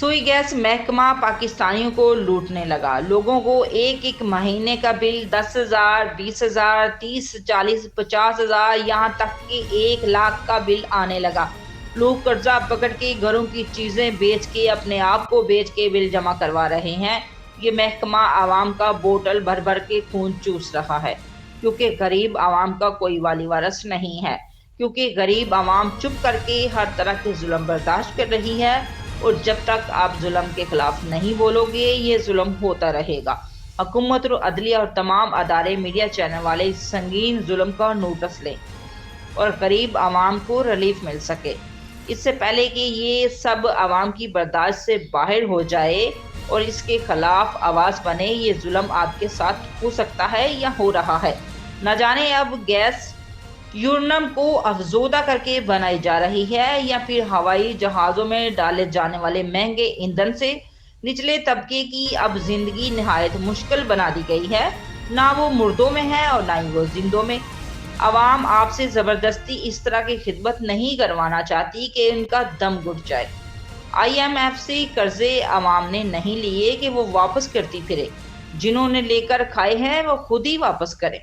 सुई गैस महकमा पाकिस्तानियों को लूटने लगा। लोगों को एक एक महीने का बिल 10,000, 20,000, 30, 40, 50,000, यहाँ तक कि 1 लाख का बिल आने लगा। लोग कर्जा पकड़ के घरों की चीजें बेच के, अपने आप को बेच के बिल जमा करवा रहे हैं। ये महकमा आवाम का बोतल भर भर के खून चूस रहा है, क्योंकि गरीब आवाम का कोई वाली वारस नहीं है। क्योंकि गरीब आवाम चुप करके हर तरह के जुल्म बर्दाश्त कर रही है, और जब तक आप जुल्म के खिलाफ नहीं बोलोगे, ये जुल्म होता रहेगा। हुकूमत और अदलिया और तमाम अदारे, मीडिया चैनल वाले इस संगीन जुल्म का नोटिस लें और गरीब आवाम को रिलीफ मिल सके। इससे पहले कि ये सब आवाम की बर्दाश्त से बाहर हो जाए और इसके खिलाफ आवाज़ बने, ये जुल्म आपके साथ हो सकता है या हो रहा है। न जाने अब गैस यूरेनियम को अफजोदा करके बनाई जा रही है, या फिर हवाई जहाज़ों में डाले जाने वाले महंगे ईंधन से निचले तबके की अब जिंदगी निहायत मुश्किल बना दी गई है। ना वो मुर्दों में है और ना ही वो जिंदों में। अवाम आपसे ज़बरदस्ती इस तरह की खिदमत नहीं करवाना चाहती कि उनका दम घुट जाए। IMF से कर्जे अवाम ने नहीं लिए कि वो वापस करती फिरे। जिन्होंने लेकर खाए हैं वो खुद ही वापस करें।